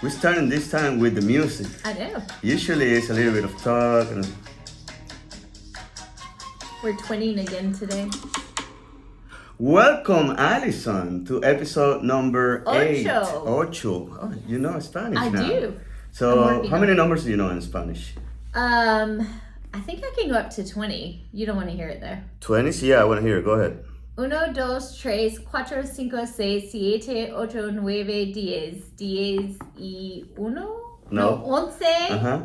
We're starting this time with the music. I know. Usually it's a little bit of talk. And... We're twinning again today. Welcome, Alison, to episode number 8. Ocho. Oh, you know Spanish I now. do. So how many numbers do you know in Spanish? I think I can go up to 20. You don't want to hear it though. 20? Yeah, I want to hear it. Go ahead. 1, 2, 3, 4, 5, 6, 7, 8, 9, 10. 10 y 1? No. 11. Uh-huh.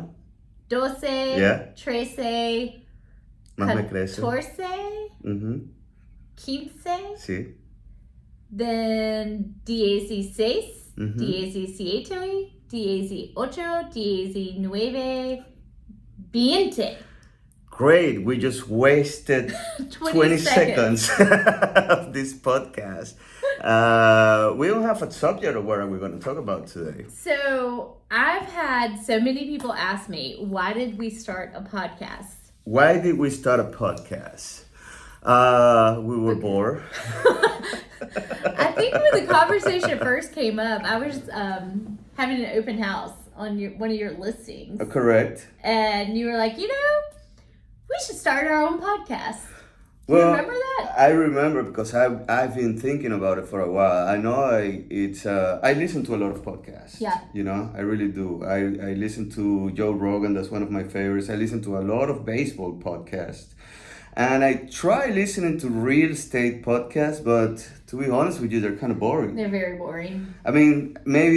12. Yeah. 13. Más me crece. 14. Mm-hmm. 15. Sí. Then 16. Mm-hmm. 17. 18. 19. 20. Great. We just wasted 20 seconds of this podcast. We don't have a subject of what are we going to talk about today. So I've had so many people ask me, why did we start a podcast? Why did we start a podcast? We were bored. I think when the conversation first came up, I was having an open house on one of your listings. Correct. And you were like, we should start our own podcast. Do Well, you remember that? I remember because I've been thinking about it for a while. I know I listen to a lot of podcasts. Yeah. I really do. I listen to Joe Rogan. That's one of my favorites. I listen to a lot of baseball podcasts. And I try listening to real estate podcasts, but to be honest with you, they're kind of boring. They're very boring. I mean, maybe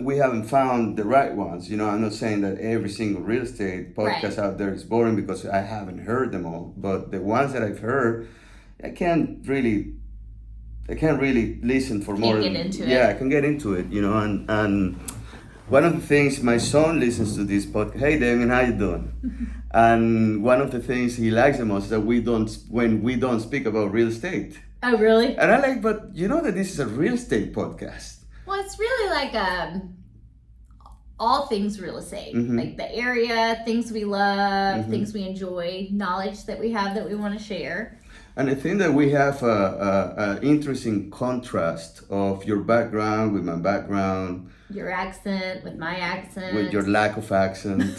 we haven't found the right ones. I'm not saying that every single real estate podcast out there is boring because I haven't heard them all. But the ones that I've heard, I can't really listen for more. Get into it. Yeah, I can get into it. And one of the things my son listens to this podcast. Hey, Damien, how you doing? And one of the things he likes the most is that when we don't speak about real estate. Oh, really? And I like, but you know that this is a real estate podcast. Well, it's really like all things real estate, like the area, things we love, things we enjoy, knowledge that we have that we want to share. And I think that we have a interesting contrast of your background with my background. Your accent with my accent. With your lack of accent.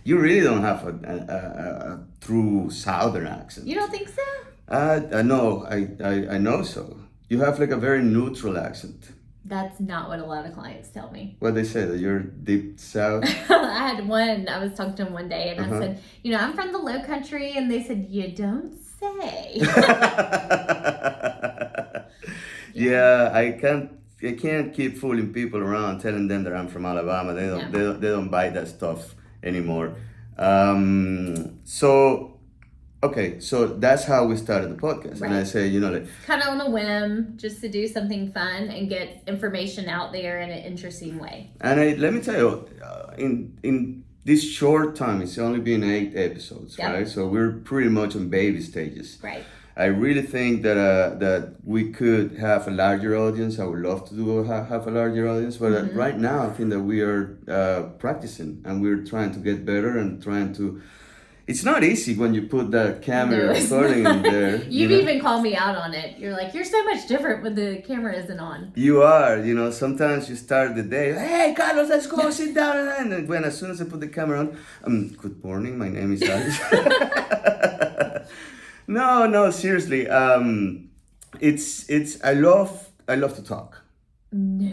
You really don't have a true Southern accent. You don't think so? I know. I know so. You have like a very neutral accent. That's not what a lot of clients tell me. What they say, that you're deep South? I was talking to them one day and I said, I'm from the Low Country, and they said, you don't say. Yeah, I can't keep fooling people around, telling them that I'm from Alabama. They don't buy that stuff anymore. So that's how we started the podcast. Right. And I say, kind of on a whim, just to do something fun and get information out there in an interesting way. And let me tell you, in this short time, it's only been 8 episodes, right? So we're pretty much on baby stages. Right. I really think that we could have a larger audience. I would love to have a larger audience, but right now I think that we are practicing and we're trying to get better and trying to. It's not easy when you put that camera recording in there. You've even called me out on it. You're like, you're so much different when the camera isn't on. You are, sometimes you start the day, hey, Carlos, let's go sit down. And then as soon as I put the camera on, good morning, my name is Alex. No, seriously. It's I love to talk. No.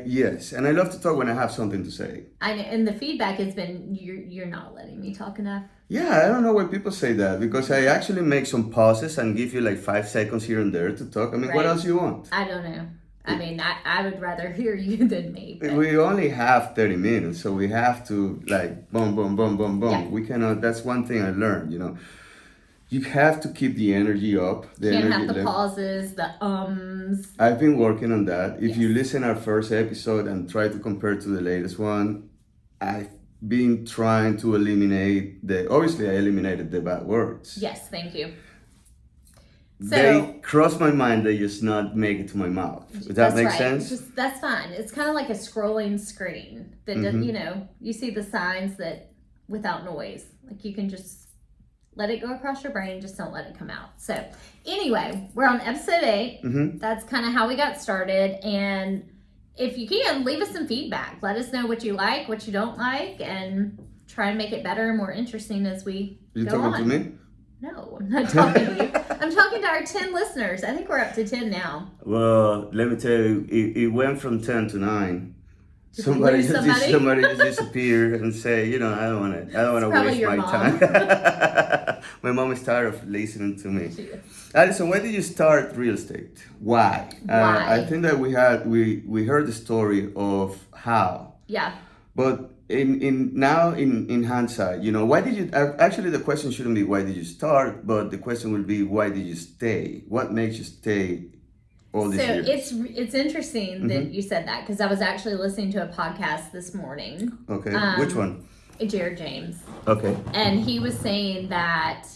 Yes, and I love to talk when I have something to say. And the feedback has been you're not letting me talk enough. Yeah, I don't know why people say that, because I actually make some pauses and give you like 5 seconds here and there to talk. I mean, What else you want? I don't know. I mean, I would rather hear you than me. But... We only have 30 minutes, so we have to like boom, boom, boom, boom, boom. Yeah. We cannot. That's one thing I learned. You have to keep the energy up. Can't have the pauses, the ums. I've been working on that. If you listen our first episode and try to compare to the latest one, I've been trying to eliminate obviously I eliminated the bad words. Yes, thank you. So, they cross my mind, they just not make it to my mouth. Does that make sense? That's fine. It's kind of like a scrolling screen that, you see the signs that without noise. Like you can just let it go across your brain, just don't let it come out. So anyway, we're on episode 8. Mm-hmm. That's kind of how we got started. And if you can, leave us some feedback. Let us know what you like, what you don't like, and try and make it better and more interesting as we You go on. talking to me? No, I'm not talking to you. I'm talking to our 10 listeners. I think we're up to 10 now. Well, let me tell you, it went from 10 to 9. Did Somebody we lose just somebody? just disappeared and say, I don't want to probably waste your my mom. time. My mom is tired of listening to me. She is. Alison, when did you start real estate? Why? Why? I think that we heard the story of how, Yeah. but in hindsight, why did you? Actually, the question shouldn't be why did you start, but the question will be why did you stay? What makes you stay all these years? It's interesting that you said that, because I was actually listening to a podcast this morning. Okay, which one? Jared James. Okay. And he was saying that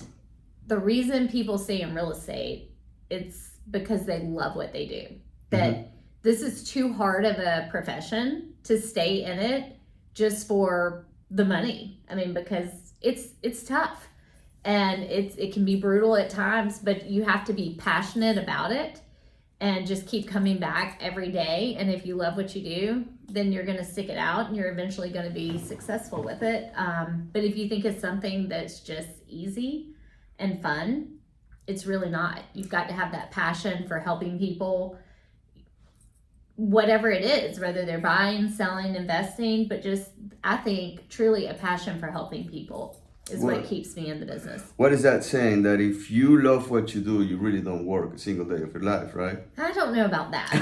the reason people stay in real estate, it's because they love what they do. That this is too hard of a profession to stay in it just for the money. I mean, because it's tough and it can be brutal at times, but you have to be passionate about it and just keep coming back every day. And if you love what you do, then you're going to stick it out and you're eventually going to be successful with it. But if you think it's something that's just easy and fun, it's really not. You've got to have that passion for helping people, whatever it is, whether they're buying, selling, investing, but just, I think, truly a passion for helping people is what keeps me in the business. What is that saying? That if you love what you do, you really don't work a single day of your life, right? I don't know about that.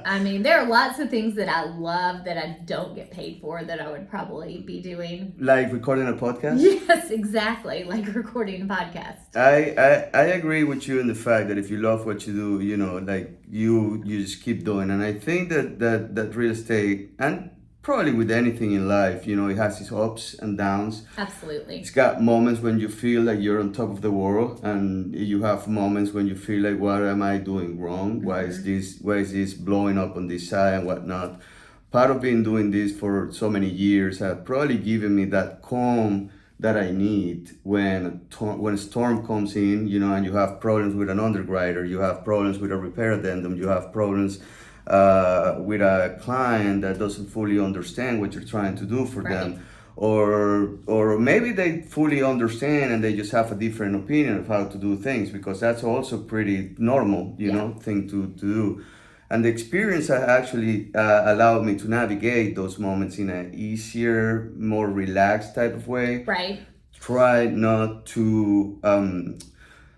I mean, there are lots of things that I love that I don't get paid for that I would probably be doing. Like recording a podcast? Yes, exactly. Like recording a podcast. I agree with you in the fact that if you love what you do, like you just keep doing. And I think that real estate, and probably with anything in life, it has its ups and downs. Absolutely. It's got moments when you feel like you're on top of the world, and you have moments when you feel like, what am I doing wrong? Why is this blowing up on this side and whatnot? Part of being doing this for so many years has probably given me that calm that I need when a storm comes in, and you have problems with an underwriter, you have problems with a repair addendum, you have problems with a client that doesn't fully understand what you're trying to do for them, or maybe they fully understand and they just have a different opinion of how to do things, because that's also pretty normal, thing to do. And the experience actually allowed me to navigate those moments in an easier, more relaxed type of way. Right.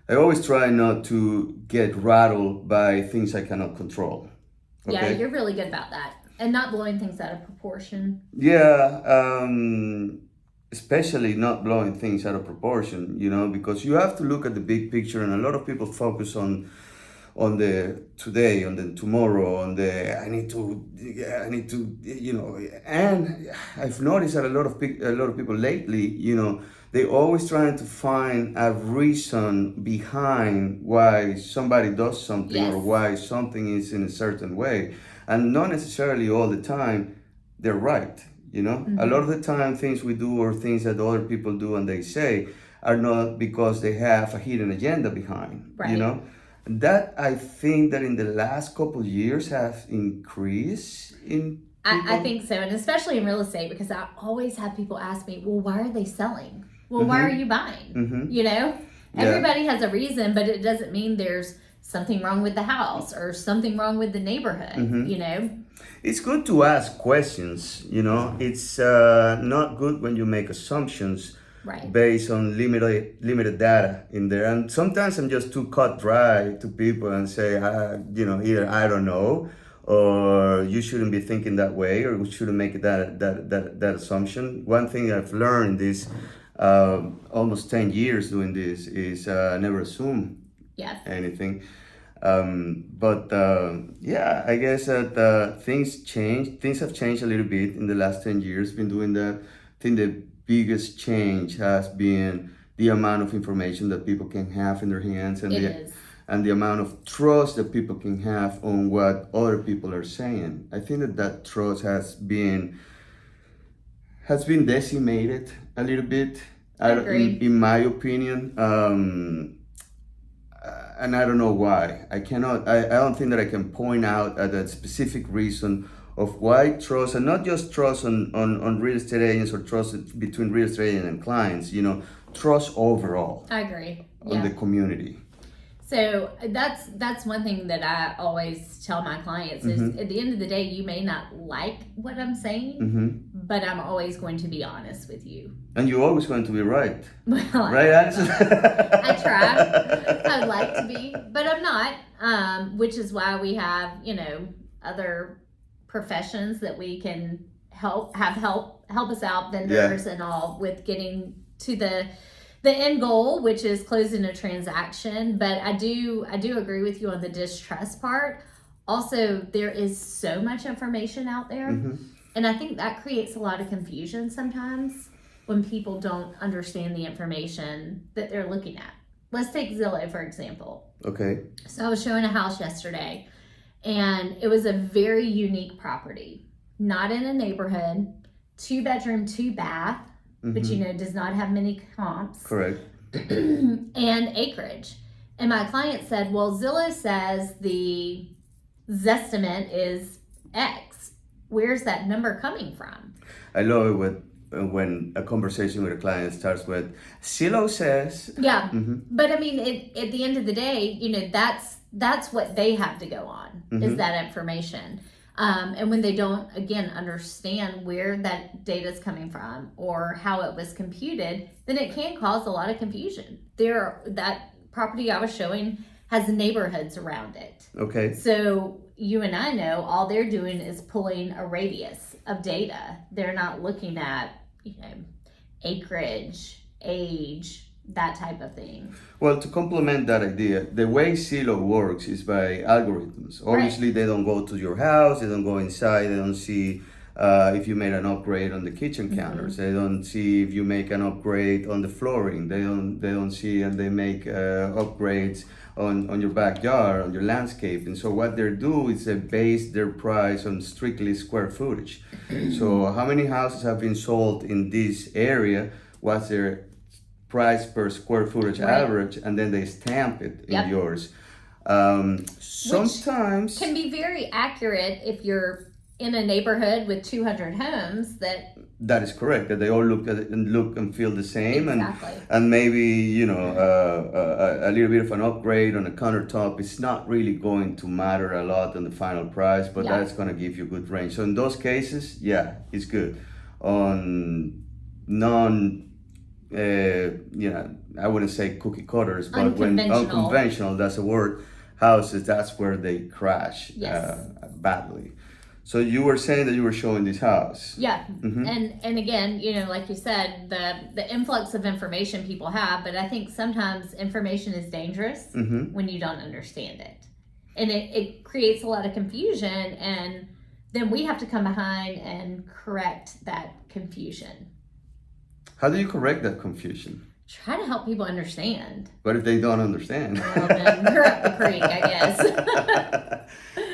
I always try not to get rattled by things I cannot control. Okay? Yeah, you're really good about that. And not blowing things out of proportion. Yeah, especially not blowing things out of proportion, because you have to look at the big picture, and a lot of people focus on the today, on the tomorrow, on the I need to, and I've noticed that a lot of people lately, they always trying to find a reason behind why somebody does something or why something is in a certain way, and not necessarily all the time they're right. A lot of the time things we do or things that other people do and they say are not because they have a hidden agenda behind. Right. That I think that in the last couple of years has increased in people. I think so, and especially in real estate, because I always have people ask me, well, why are they selling? Well, why are you buying? Everybody has a reason, but it doesn't mean there's something wrong with the house or something wrong with the neighborhood, It's good to ask questions, It's not good when you make assumptions based on limited data in there. And sometimes I'm just too cut dry to people and say, either I don't know, or you shouldn't be thinking that way, or we shouldn't make that assumption. One thing I've learned is almost 10 years doing this is never assume anything. I guess that things have changed a little bit in the last 10 years. Been doing that. I think the biggest change has been the amount of information that people can have in their hands, and the amount of trust that people can have on what other people are saying. I think that trust has been decimated a little bit. In my opinion. and I don't know why. I cannot. I don't think that I can point out a specific reason of why trust, and not just trust on real estate agents or trust between real estate agents and clients. Trust overall I agree. on the community. So that's one thing that I always tell my clients is at the end of the day, you may not like what I'm saying, but I'm always going to be honest with you. And you're always going to be right. Well, right, Alison? I try. I would like to be, but I'm not. Which is why we have, other professions that we can help us out, vendors and all, with getting to the end goal, which is closing a transaction. But I do agree with you on the distrust part. Also, there is so much information out there, and I think that creates a lot of confusion sometimes when people don't understand the information that they're looking at. Let's take Zillow, for example. Okay. So I was showing a house yesterday, and it was a very unique property, not in a neighborhood, 2-bedroom, 2-bath, but does not have many comps. Correct. And acreage. And my client said, well, Zillow says the Zestimate is X. Where's that number coming from? I love it when a conversation with a client starts with, Zillow says. Yeah. But I mean, at the end of the day, that's what they have to go on, is that information. And when they don't, again, understand where that data is coming from or how it was computed, then it can cause a lot of confusion. That property I was showing has neighborhoods around it. Okay. So you and I know all they're doing is pulling a radius of data. They're not looking at, acreage, age, that type of thing. Well, to complement that idea, the way Zillow works is by algorithms. Obviously, they don't go to your house, they don't go inside, they don't see if you made an upgrade on the kitchen counters, they don't see if you make an upgrade on the flooring, they don't see and they make upgrades on your backyard, on your landscape. And so what they do is they base their price on strictly square footage. So how many houses have been sold in this area, what's their price per square footage average, and then they stamp it in yours. Sometimes which can be very accurate if you're in a neighborhood with 200 homes. That is correct, that they all look and feel the same. Exactly. And maybe a little bit of an upgrade on the countertop is not really going to matter a lot on the final price, but that's going to give you a good range. So in those cases, it's good. On I wouldn't say cookie cutters, but when unconventional, that's a word, houses, that's where they crash badly. So you were saying that you were showing this house. Yeah. And again, like you said, the influx of information people have, but I think sometimes information is dangerous when you don't understand it. And it creates a lot of confusion, and then we have to come behind and correct that confusion. How do you correct that confusion? Try to help people understand. But if they don't understand? Well, then we're up the creek, I guess.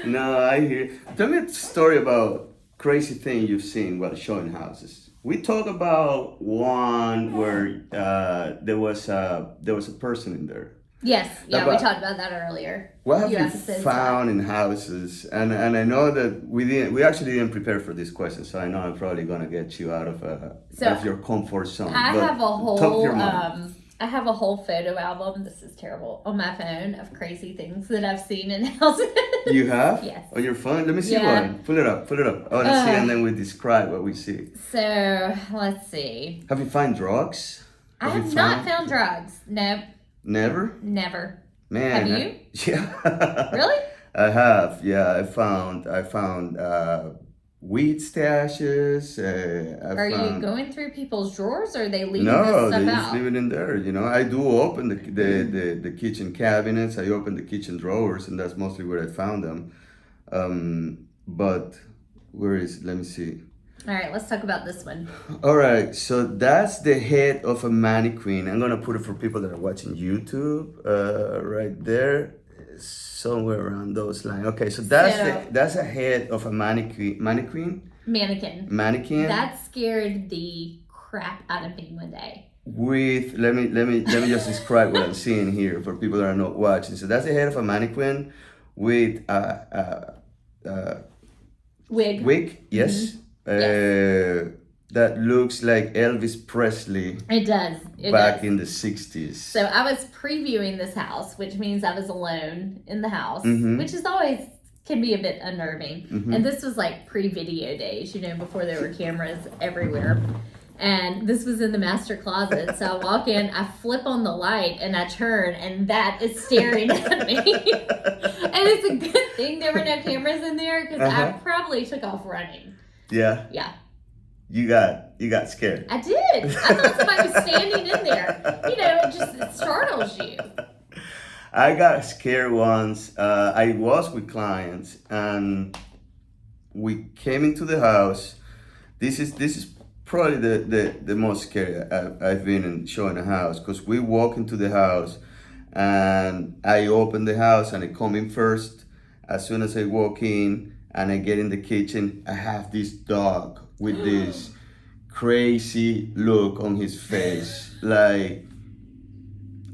No, I hear. Tell me a story about crazy thing you've seen while showing houses. We talked about one where there was a person in there. Yes, we talked about that earlier. What have you found in houses? And I know that we actually didn't prepare for this question, so I know I'm probably gonna get you out of your comfort zone. I have a whole photo album. This is terrible, on my phone of crazy things that I've seen in houses. You have? Yes. On your phone? Let me see one. Pull it up. I want to see, and then we describe what we see. So let's see. Have you found drugs? I have not found drugs. No. Never? Never. Man. Have you? Yeah. Really? I have. Yeah, I found weed stashes. Are you going through people's drawers, or are they leaving this stuff out? No, they just leave it in there. I do open the kitchen cabinets. I open the kitchen drawers, and that's mostly where I found them. But where is it? Let me see. All right, let's talk about this one. All right, so that's the head of a mannequin. I'm gonna put it for people that are watching YouTube, right there, somewhere around those lines. Okay, so that's a head of a mannequin. Mannequin. Mannequin. That scared the crap out of me one day. with let me just describe what I'm seeing here for people that are not watching. So that's the head of a mannequin with a Wig. wig, yes, Yes. that looks like Elvis Presley It does. It back does. in the 60s. So I was previewing this house, which means I was alone in the house, Mhm. which is always can be a bit unnerving. Mhm. And this was like pre-video days, before there were cameras everywhere. And this was in the master closet. So I walk in, I flip on the light, and I turn, and that is staring at me. And it's a good thing there were no cameras in there because I probably took off running. Yeah. Yeah. You got scared. I did. I thought somebody was standing in there. It startles you. I got scared once. I was with clients and we came into the house. This is probably the most scary I've been in showing a house, because we walk into the house and I open the house and I come in first. As soon as I walk in and I get in the kitchen, I have this dog with this crazy look on his face. Like,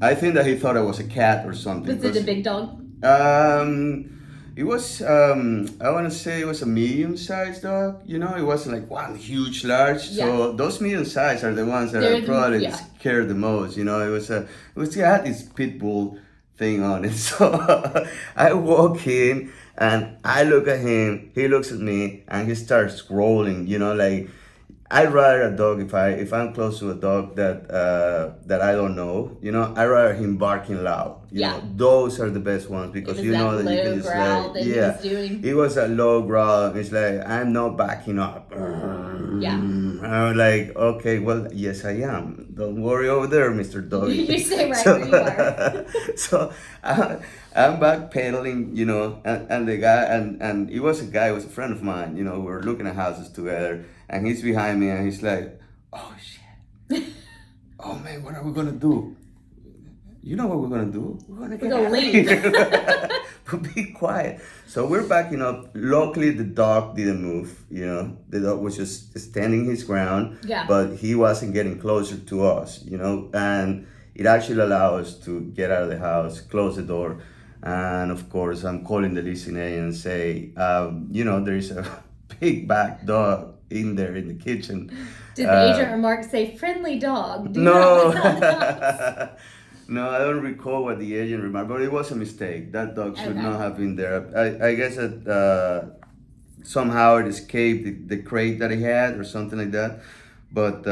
I think that he thought I was a cat or something. Was it a big dog? It was, I want to say it was a medium-sized dog. It wasn't like one huge, large. Yeah. So those medium-sized are the ones that They're are probably yeah. scared the most. It had this pit bull thing on it. So I walk in and I look at him. He looks at me and he starts rolling. Like, I'd rather a dog if I'm close to a dog that I don't know. I'd rather him barking loud. Those are the best ones, because you know that you can just like, he was doing. It was a low growl. It's like, I'm not backing up. Yeah. I'm like, okay, well, yes, I am. Don't worry over there, Mr. Doggy. You stay right where you are. So I'm back pedaling, and the guy, and it was a friend of mine. We were looking at houses together, and he's behind me, and he's like, oh shit, oh man, what are we gonna do? You know what we're gonna do? We're gonna leave. But be quiet. So we're backing up. Luckily, the dog didn't move. The dog was just standing his ground. Yeah. But he wasn't getting closer to us. And it actually allowed us to get out of the house, close the door, and of course, I'm calling the leasing agent and say, there is a big black dog in there in the kitchen. Did the agent remark say friendly dog? No. No, I don't recall what the agent remarked, but it was a mistake. That dog should not have been there. I guess that somehow it escaped the crate that he had or something like that. But,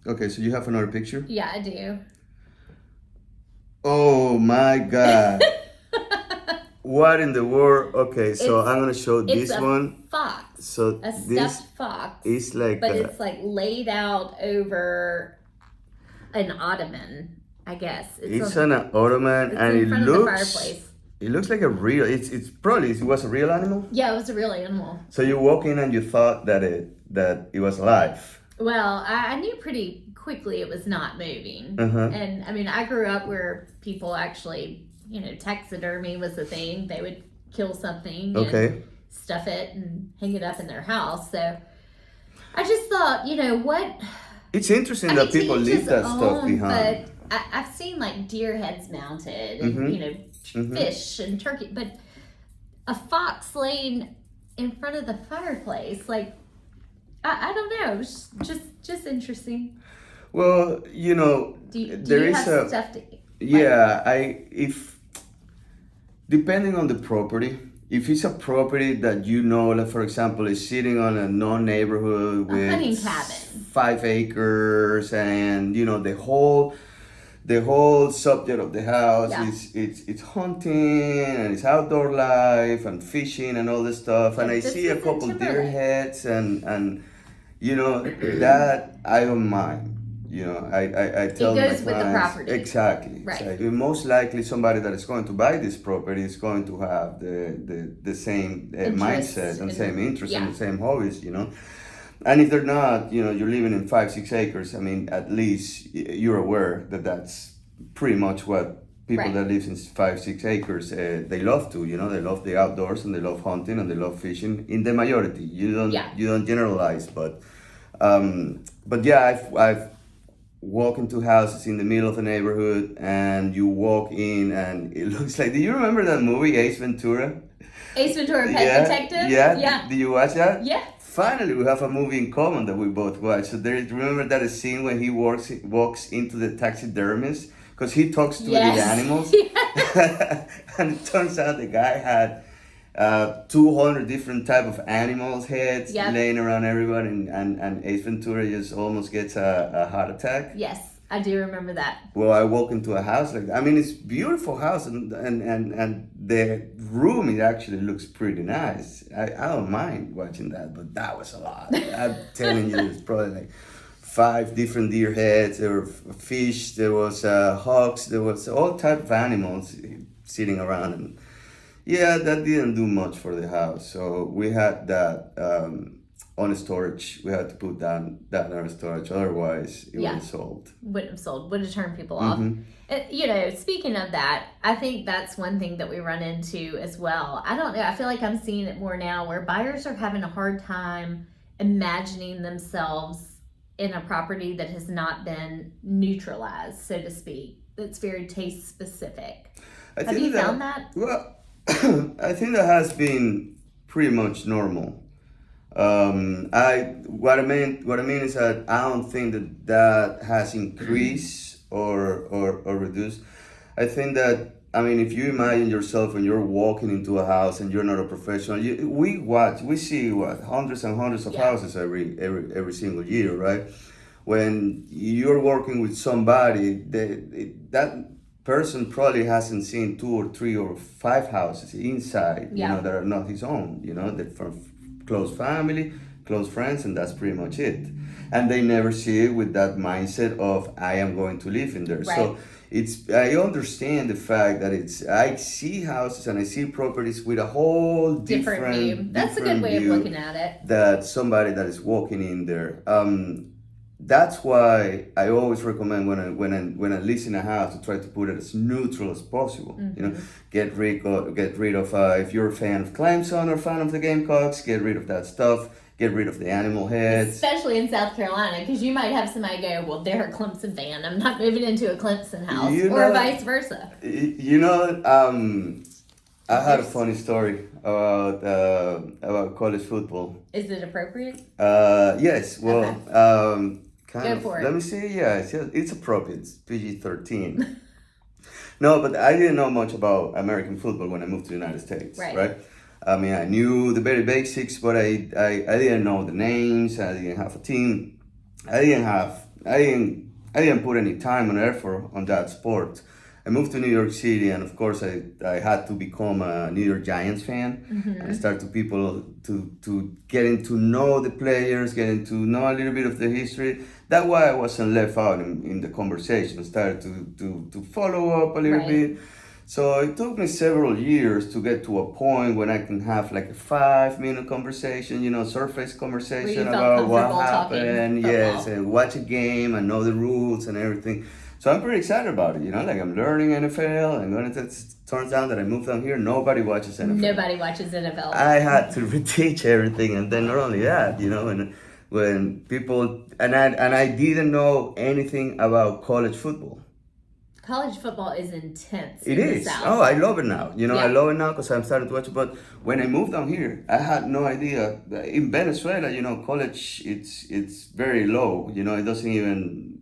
okay, so you have another picture? Yeah, I do. Oh my God. What in the world? Okay, so I'm going to show this one. Fox. So a stuffed fox. It's like but it's like laid out over an ottoman, I guess. It's on an ottoman, it's and in front of the fireplace. It looks like a real. It was a real animal. Yeah, it was a real animal. So you walk in and you thought that it was alive. Well, I knew pretty quickly it was not moving. And I mean, I grew up where people actually, taxidermy was a thing. They would kill something. And stuff it and hang it up in their house. So I just thought, what? It's interesting that people leave that stuff behind. But I've seen like deer heads mounted and, fish and turkey. But a fox laying in front of the fireplace, like, I don't know. It was just interesting. Well, do you have stuff to eat? Yeah, depending on the property. If it's a property that like for example, is sitting on a non-neighborhood with hunting cabin, 5 acres, and the whole subject of the house is it's hunting and it's outdoor life and fishing and all this stuff. And I see a couple deer heads and that I don't mind. I tell it goes my with the clients, property. Exactly. Right. So most likely somebody that is going to buy this property is going to have the same mindset and same interest and the same hobbies, And if they're not, you're living in 5-6 acres. I mean, at least you're aware that that's pretty much what people that live in 5-6 acres they love to. They love the outdoors and they love hunting and they love fishing. In the majority, you don't generalize, but yeah, walk into houses in the middle of the neighborhood, and you walk in, and it looks like. Do you remember that movie Ace Ventura? Ace Ventura, Pet Yeah, Detective? yeah. Yeah. Did you watch that? Yeah. Finally, we have a movie in common that we both watched. So remember that scene when he walks into the taxidermist because he talks to the animals, and it turns out the guy had 200 different type of animals heads laying around everybody, and Ace Ventura just almost gets a heart attack. Yes, I do remember that. Well, I walk into a house like that. I mean, it's a beautiful house, and the room, it actually looks pretty nice. I don't mind watching that, but that was a lot. I'm telling you, it's probably like 5 different deer heads. There were fish. There was hawks. There was all type of animals sitting around, and yeah, that didn't do much for the house. So we had that on storage. We had to put that on our storage. Otherwise, it wouldn't have sold. Wouldn't have sold. Would have turned people off. And, speaking of that, I think that's one thing that we run into as well. I don't know. I feel like I'm seeing it more now where buyers are having a hard time imagining themselves in a property that has not been neutralized, so to speak. That's very taste specific. Have you found that? Well, I think that has been pretty much normal. What I mean is that I don't think that has increased or reduced. I think that, I mean, if you imagine yourself when you're walking into a house and you're not a professional, we see hundreds and hundreds of houses every single year, right? When you're working with somebody, that person probably hasn't seen 2 or 3 or 5 houses inside, that are not his own, that from close family, close friends, and that's pretty much it. And they never see it with that mindset of I am going to live in there. Right. So I understand the fact that I see houses and I see properties with a whole different view. That's a good way of looking at it. That somebody that is walking in there. That's why I always recommend when I list in a house to try to put it as neutral as possible. Get rid of if you're a fan of Clemson or fan of the Gamecocks, get rid of that stuff. Get rid of the animal heads. Especially in South Carolina, because you might have somebody go, well, they're a Clemson fan. I'm not moving into a Clemson house, or vice versa. I had a funny story about college football. Is it appropriate? Yes. Well, okay. Go for it. Let me see. Yeah, it's appropriate. It's PG-13. No, but I didn't know much about American football when I moved to the United States. Right? I mean, I knew the very basics, but I didn't know the names. I didn't have a team. I didn't put any time and effort on that sport. I moved to New York City, and of course, I had to become a New York Giants fan. And start to getting to know the players, getting to know a little bit of the history. That's why I wasn't left out in the conversation. Started to follow up a little bit. So it took me several years to get to a point when I can have like a 5-minute conversation, surface conversation about what happened. Yes, and watch a game and know the rules and everything. So I'm pretty excited about it, like I'm learning NFL. And when it turns out that I moved down here, nobody watches NFL. Nobody watches NFL. I had to reteach everything, and then not only that, when people and I didn't know anything about college football. College football is intense. It is. Oh, I love it now. I love it now because I'm starting to watch it. But when I moved down here, I had no idea. In Venezuela, college it's very low. It doesn't even.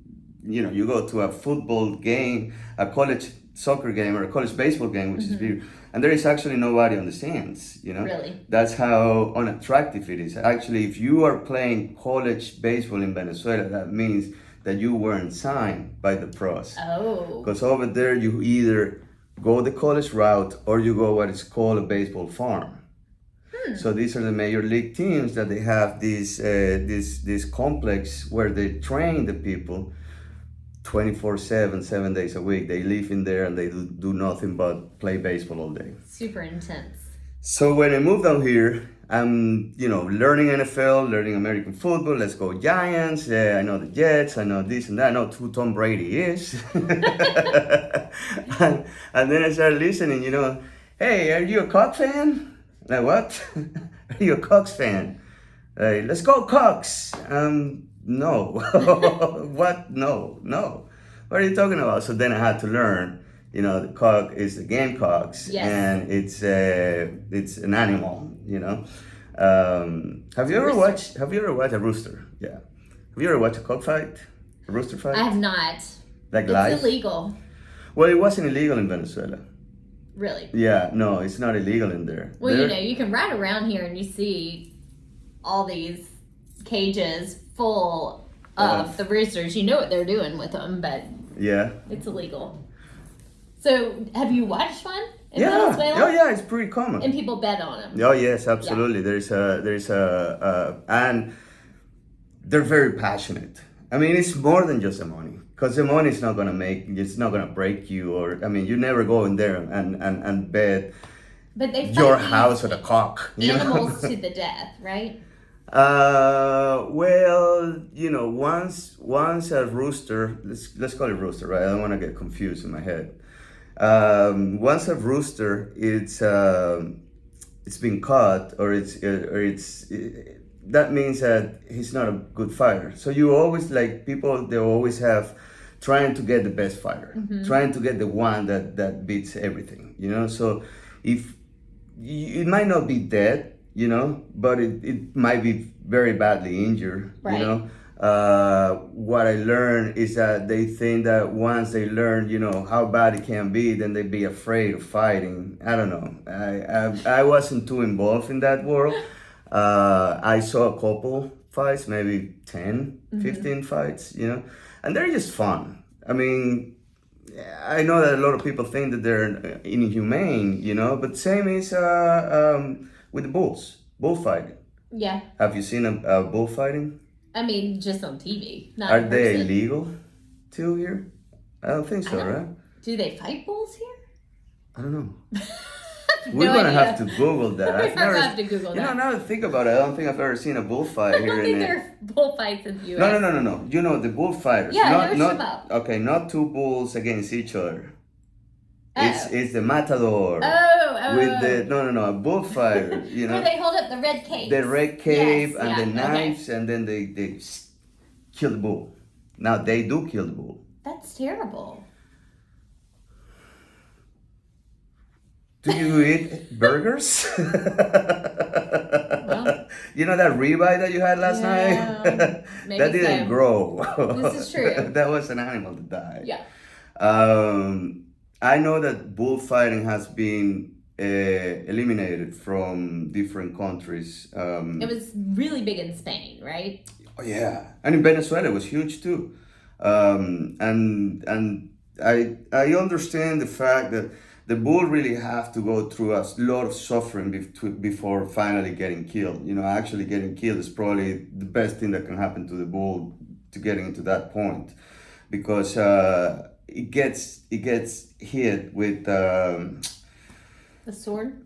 You go to a football game, a college soccer game, or a college baseball game, which is big, and there is actually nobody on the stands. Really. That's how unattractive it is. Actually, if you are playing college baseball in Venezuela, that means that you weren't signed by the pros. Oh. Because over there, you either go the college route or you go what is called a baseball farm. So these are the major league teams that they have this complex where they train the people 24/7, 7 days a week. They live in there and they do nothing but play baseball all day. Super intense. So when I moved down here, I'm, learning NFL, learning American football. Let's go Giants. I know the Jets. I know this and that. I know who Tom Brady is. and then I started listening, hey, are you a Cox fan? Like, what? Are you a Cox fan? Let's go Cox. no. What? No, no. What are you talking about? So then I had to learn, the cock is the gamecocks, Yes. and it's an animal, Have you ever rooster. watched? Have you ever watched a rooster? Yeah. Have you ever watched a cockfight? A rooster fight? I have not. Like It's live? illegal. Well, it wasn't illegal in Venezuela. Really? Yeah, no, it's not illegal in there. Well, There- you can ride around here and you see all these cages full of the roosters. You know what they're doing with them, but Yeah. it's illegal. So, have you watched one in Yeah. Venezuela? Oh, yeah, it's pretty common. And people bet on them. Oh yes, absolutely. And they're very passionate. I mean, it's more than just the money, because the money is not gonna it's not gonna break you, or I mean, you never go in there and bet But they fight your these house with a cock. animals to the death, right? Well, once a rooster, let's call it rooster, right? I don't want to get confused in my head. Once a rooster, it's been caught, or that means that he's not a good fighter. So you always, like, people, they always have trying to get the best fighter, trying to get the one that beats everything, So if it might not be dead, but it might be very badly injured, Right. What I learned is that they think that once they learn, how bad it can be, then they'd be afraid of fighting. I don't know. I wasn't too involved in that world. I saw a couple fights, maybe 10, 15 fights, and they're just fun. I mean, I know that a lot of people think that they're inhumane, but same is with the bulls, bullfighting. Yeah. Have you seen a bullfighting? I mean, just on TV. Not Are in they person. illegal too here? I don't think so, I don't- right? Do they fight bulls here? I don't know. No We're gonna idea. have to Google that. We're gonna have to Google that. Now that I think about it, I don't think I've ever seen a bullfight I here don't in think it. there are bullfights in the U.S. No. The bullfighters. Yeah, I know not, what not you're about. Okay, not two bulls against each other. Oh. It's the matador. Oh. With a bullfighter. Where they hold up the red cape. The red cape Yes, and yeah, the okay. knives, and then they kill the bull. Now they do kill the bull. That's terrible. Do you eat burgers? Well, You know that ribeye that you had last yeah, night? maybe That didn't so. grow. This is true. That was an animal that died. Yeah. I know that bullfighting has been eliminated from different countries. It was really big in Spain, right? Oh yeah, and in Venezuela it was huge too. And I understand the fact that the bull really have to go through a lot of suffering before finally getting killed. Actually getting killed is probably the best thing that can happen to the bull, to getting into that point, because it gets hit with. The sword.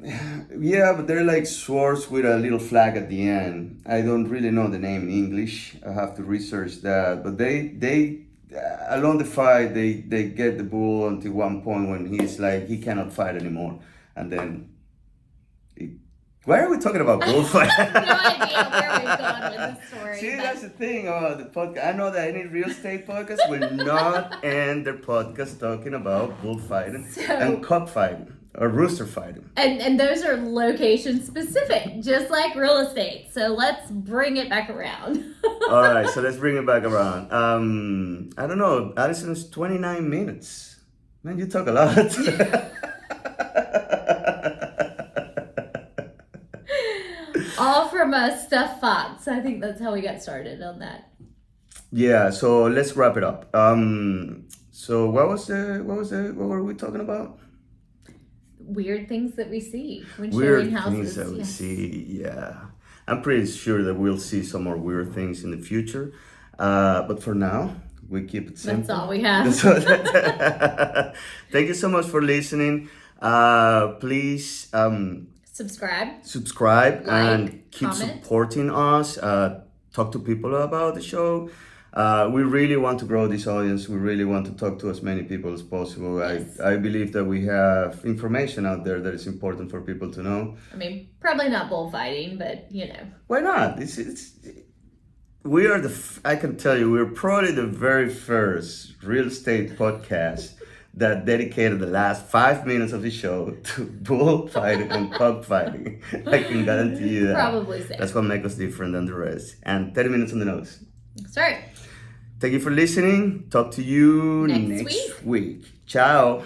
Yeah, but they're like swords with a little flag at the end. I don't really know the name in English. I have to research that. But they along the fight, they get the bull until one point when he's like, he cannot fight anymore. And then, why are we talking about bullfight? I have no idea where we've gone with this story. See, but- that's the thing about the podcast. I know that any real estate podcast will not end their podcast talking about bullfighting and cockfighting. Or rooster fighting. And those are location specific, just like real estate. So let's bring it back around. All right, so let's bring it back around. I don't know, Allison's 29 minutes. Man, you talk a lot. All from a stuffed fox. I think that's how we got started on that. Yeah, so let's wrap it up. So what were we talking about? Weird things that we see when Weird showing houses. things that we Yes. see, yeah. I'm pretty sure that we'll see some more weird things in the future. But for now, we keep it simple. That's all we have. Thank you so much for listening. Please subscribe Like, and keep comment. supporting us. Talk to people about the show. We really want to grow this audience. We really want to talk to as many people as possible. Yes. I believe that we have information out there that is important for people to know. I mean, probably not bullfighting, but Why not? we are I can tell you, we're probably the very first real estate podcast that dedicated the last 5 minutes of the show to bullfighting and cockfighting. I can guarantee you that. Probably so. That's what makes us different than the rest. And 30 minutes on the nose. That's right. Thank you for listening. Talk to you next week. Ciao.